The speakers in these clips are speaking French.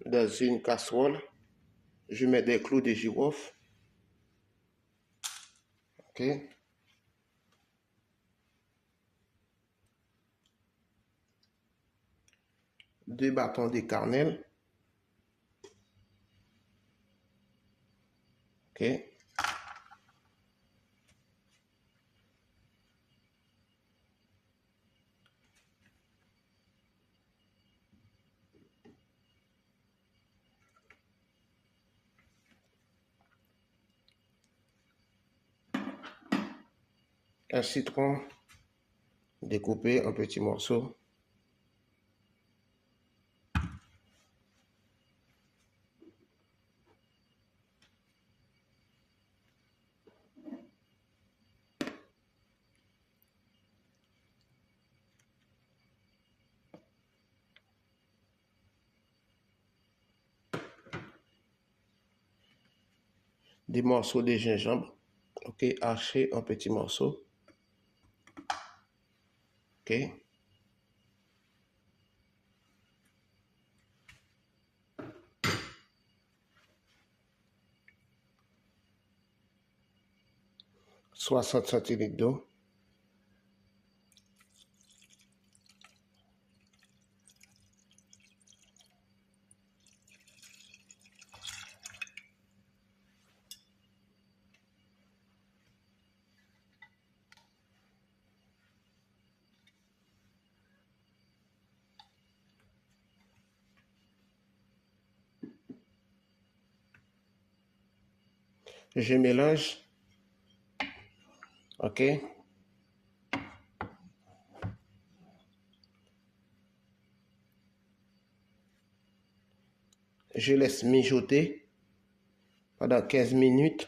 dans une casserole. Je mets des clous de girofle. Ok. Deux bâtons de cannelle. Ok. Un citron découpé en petits morceaux. Des morceaux de gingembre. Ok, hachés en petits morceaux. Ok. Soixante centilitres d'eau. Je mélange. Ok. Je laisse mijoter pendant 15 minutes.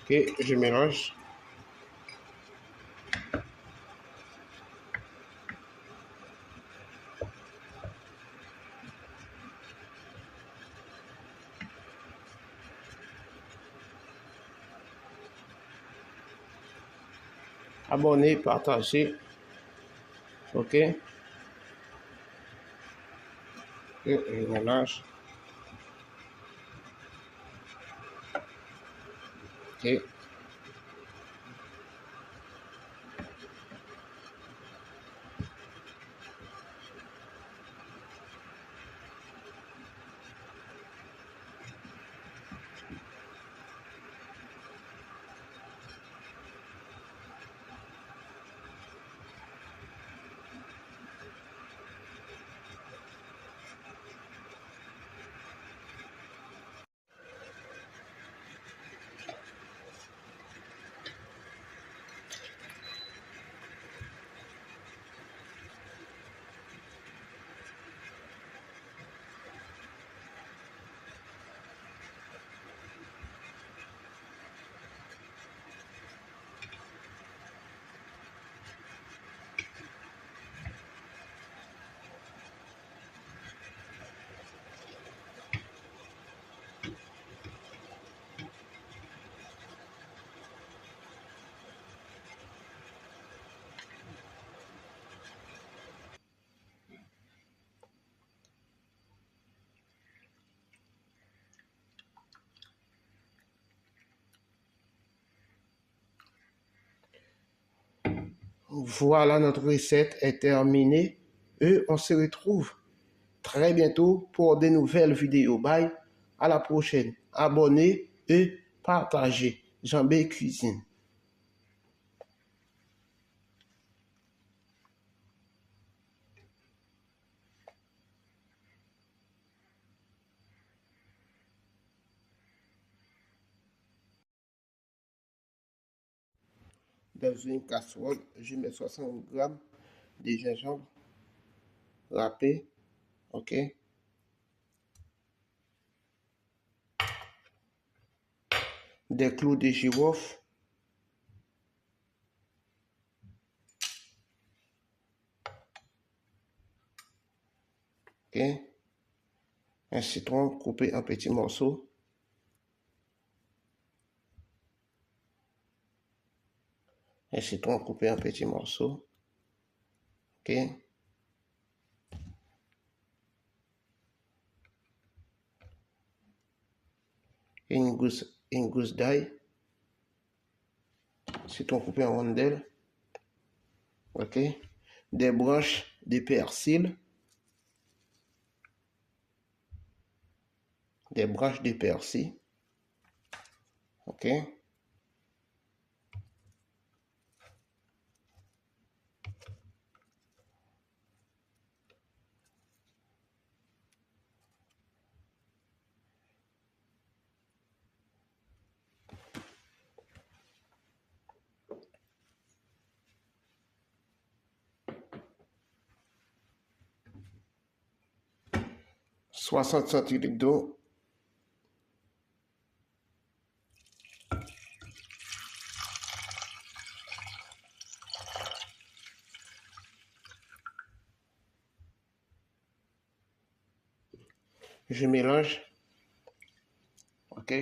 Ok, je mélange. Abonnez, partagez. Ok. Et je mélange. Ok. Voilà, notre recette est terminée et on se retrouve très bientôt pour de nouvelles vidéos. Bye, à la prochaine. Abonnez et partagez. Jean-B Cuisine. Dans une casserole, je mets 60 grammes de gingembre râpé. Ok. Des clous de girofle. Ok. Un citron coupé en petits morceaux. Les citrons coupés en petits morceaux. Ok. Une gousse d'ail. Citron coupé en rondelles. Ok. Des branches de persil. Des branches de persil. Ok. Soixante centilitres d'eau. Je mélange. Ok.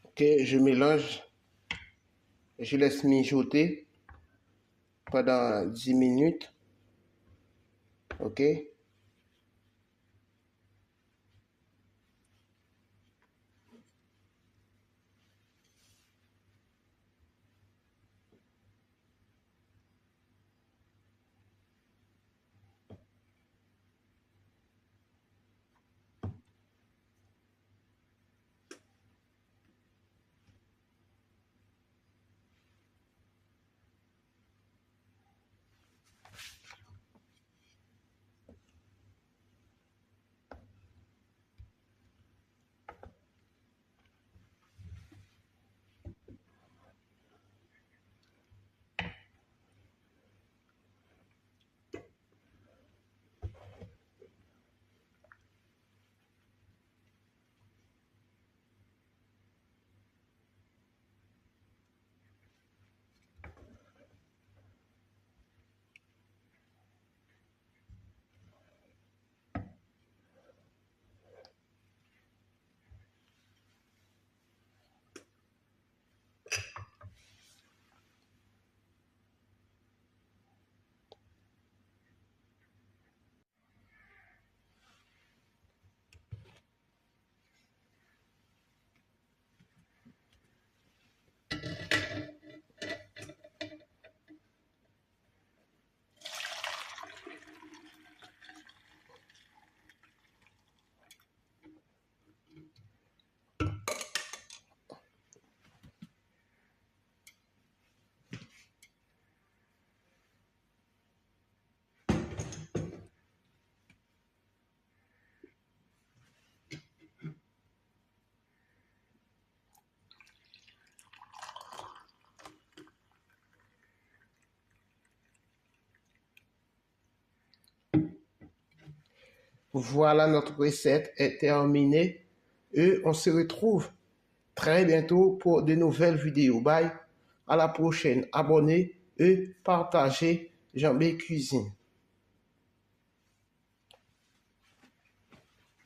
Ok, je mélange. Je laisse mijoter pendant 10 minutes. Ok. Voilà, notre recette est terminée et on se retrouve très bientôt pour de nouvelles vidéos. Bye, à la prochaine. Abonnez et partagez Jean B Cuisine.